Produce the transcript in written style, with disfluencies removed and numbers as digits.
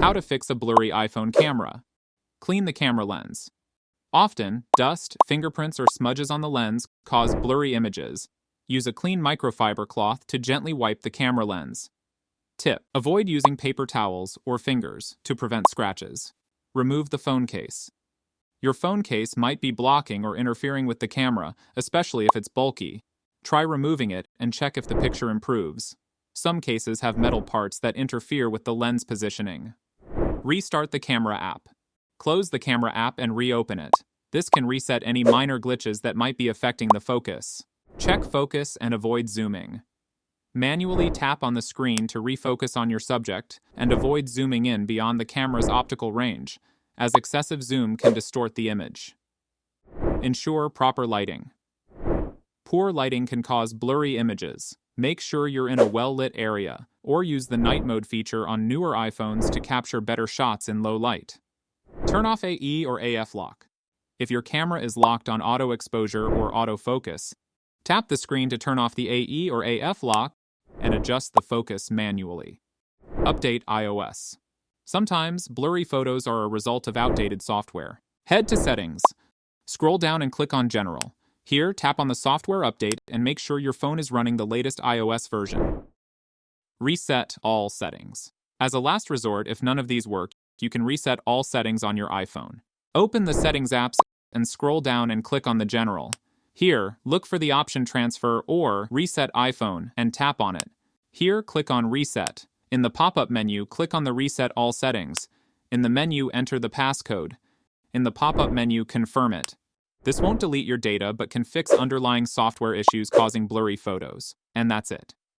How to fix a blurry iPhone camera. Clean the camera lens. Often, dust, fingerprints, or smudges on the lens cause blurry images. Use a clean microfiber cloth to gently wipe the camera lens. Tip: avoid using paper towels or fingers to prevent scratches. Remove the phone case. Your phone case might be blocking or interfering with the camera, especially if it's bulky. Try removing it and check if the picture improves. Some cases have metal parts that interfere with the lens positioning. Restart the camera app. Close the camera app and reopen it. This can reset any minor glitches that might be affecting the focus. Check focus and avoid zooming. Manually tap on the screen to refocus on your subject and avoid zooming in beyond the camera's optical range, as excessive zoom can distort the image. Ensure proper lighting. Poor lighting can cause blurry images. Make sure you're in a well-lit area, or use the night mode feature on newer iPhones to capture better shots in low light. Turn off AE or AF lock. If your camera is locked on auto exposure or autofocus, tap the screen to turn off the AE or AF lock and adjust the focus manually. Update iOS. Sometimes, blurry photos are a result of outdated software. Head to Settings. Scroll down and click on General. Here, tap on the software update and make sure your phone is running the latest iOS version. Reset all settings. As a last resort, if none of these work, you can reset all settings on your iPhone. Open the Settings apps and scroll down and click on the General. Here, look for the option Transfer or Reset iPhone and tap on it. Here, click on Reset. In the pop-up menu, click on the Reset All Settings. In the menu, enter the passcode. In the pop-up menu, confirm it. This won't delete your data, but can fix underlying software issues causing blurry photos. And that's it.